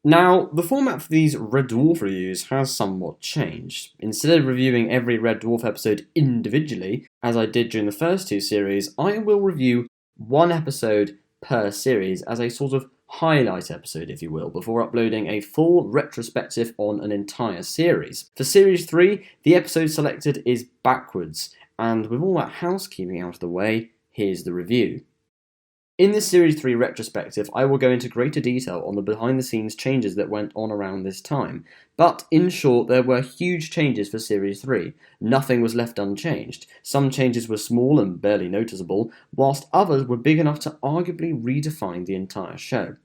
Now, the format for these Red Dwarf reviews has somewhat changed. Instead of reviewing every Red Dwarf episode individually, as I did during the first two series, I will review one episode per series as a sort of highlight episode, if you will, before uploading a full retrospective on an entire series. For Series 3, the episode selected is Backwards, and with all that housekeeping out of the way, here's the review. In this Series 3 retrospective, I will go into greater detail on the behind-the-scenes changes that went on around this time, but in short, there were huge changes for Series 3. Nothing was left unchanged. Some changes were small and barely noticeable, whilst others were big enough to arguably redefine the entire show.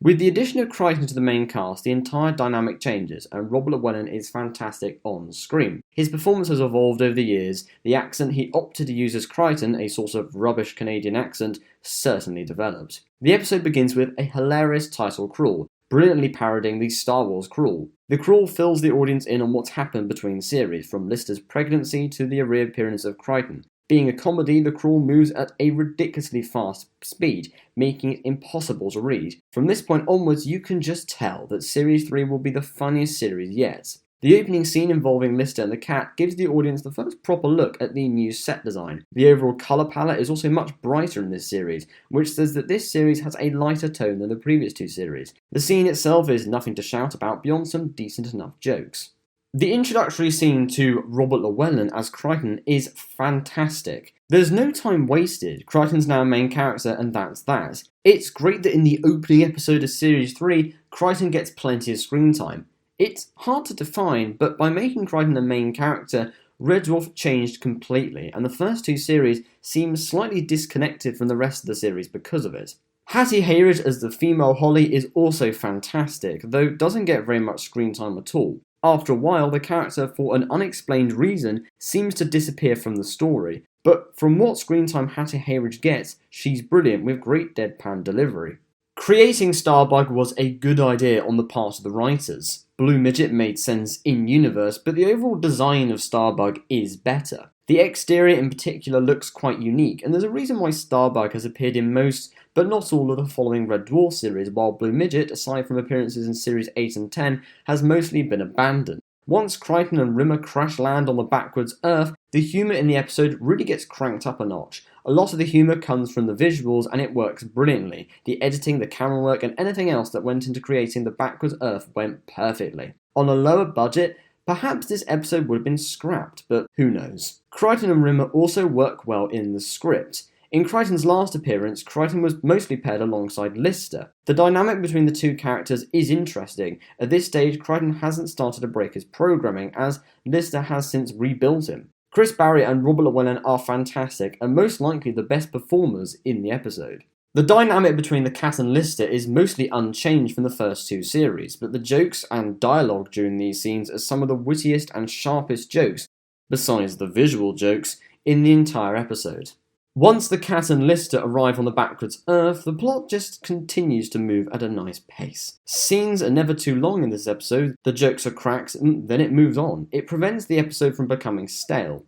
With the addition of Crichton to the main cast, the entire dynamic changes, and Robert Llewellyn is fantastic on screen. His performance has evolved over the years. The accent he opted to use as Crichton, a sort of rubbish Canadian accent, certainly developed. The episode begins with a hilarious title crawl, brilliantly parodying the Star Wars crawl. The crawl fills the audience in on what's happened between series, from Lister's pregnancy to the reappearance of Crichton. Being a comedy, the crawl moves at a ridiculously fast speed, making it impossible to read. From this point onwards, you can just tell that Series 3 will be the funniest series yet. The opening scene involving Lister and the cat gives the audience the first proper look at the new set design. The overall colour palette is also much brighter in this series, which says that this series has a lighter tone than the previous two series. The scene itself is nothing to shout about beyond some decent enough jokes. The introductory scene to Robert Llewellyn as Crichton is fantastic. There's no time wasted. Crichton's now a main character, and that's that. It's great that in the opening episode of Series 3, Crichton gets plenty of screen time. It's hard to define, but by making Crichton a main character, Red Dwarf changed completely, and the first two series seem slightly disconnected from the rest of the series because of it. Hattie Hayridge as the female Holly is also fantastic, though doesn't get very much screen time at all. After a while, the character, for an unexplained reason, seems to disappear from the story, but from what screen time Hattie Hayridge gets, she's brilliant with great deadpan delivery. Creating Starbug was a good idea on the part of the writers. Blue Midget made sense in-universe, but the overall design of Starbug is better. The exterior in particular looks quite unique, and there's a reason why Starbug has appeared in most, but not all of the following Red Dwarf series, while Blue Midget, aside from appearances in Series 8 and 10, has mostly been abandoned. Once Crichton and Rimmer crash land on the Backwards Earth, the humour in the episode really gets cranked up a notch. A lot of the humour comes from the visuals, and it works brilliantly. The editing, the camera work, and anything else that went into creating the Backwards Earth went perfectly. On a lower budget, perhaps this episode would have been scrapped, but who knows. Crichton and Rimmer also work well in the script. In Crichton's last appearance, Crichton was mostly paired alongside Lister. The dynamic between the two characters is interesting. At this stage, Crichton hasn't started to break his programming, as Lister has since rebuilt him. Chris Barry and Robert Llewellyn are fantastic, and most likely the best performers in the episode. The dynamic between the cat and Lister is mostly unchanged from the first two series, but the jokes and dialogue during these scenes are some of the wittiest and sharpest jokes, besides the visual jokes, in the entire episode. Once the cat and Lister arrive on the Backwards Earth, the plot just continues to move at a nice pace. Scenes are never too long in this episode, the jokes are cracks, and then it moves on. It prevents the episode from becoming stale.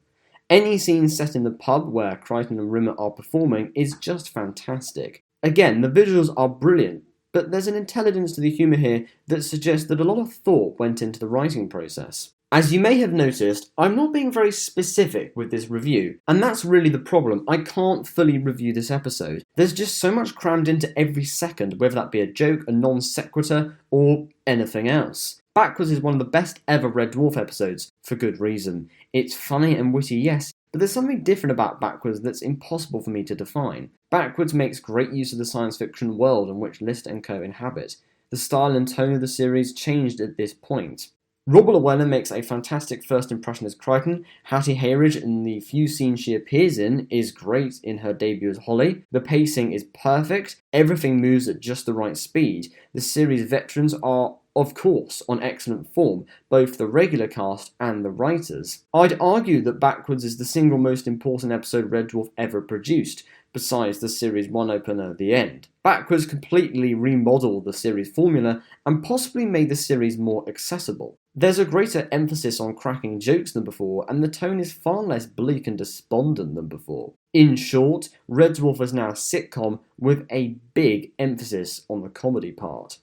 Any scene set in the pub where Crichton and Rimmer are performing is just fantastic. Again, the visuals are brilliant, but there's an intelligence to the humour here that suggests that a lot of thought went into the writing process. As you may have noticed, I'm not being very specific with this review, and that's really the problem. I can't fully review this episode. There's just so much crammed into every second, whether that be a joke, a non sequitur, or anything else. Backwards is one of the best ever Red Dwarf episodes, for good reason. It's funny and witty, yes, but there's something different about Backwards that's impossible for me to define. Backwards makes great use of the science fiction world in which Lister and co inhabit. The style and tone of the series changed at this point. Robert Llewellyn makes a fantastic first impression as Crichton. Hattie Hayridge, in the few scenes she appears in, is great in her debut as Holly. The pacing is perfect. Everything moves at just the right speed. The series veterans are, of course, on excellent form, both the regular cast and the writers. I'd argue that Backwards is the single most important episode Red Dwarf ever produced, besides the Series 1 opener at the end. Backwards completely remodelled the series formula and possibly made the series more accessible. There's a greater emphasis on cracking jokes than before, and the tone is far less bleak and despondent than before. In short, Red Dwarf is now a sitcom with a big emphasis on the comedy part.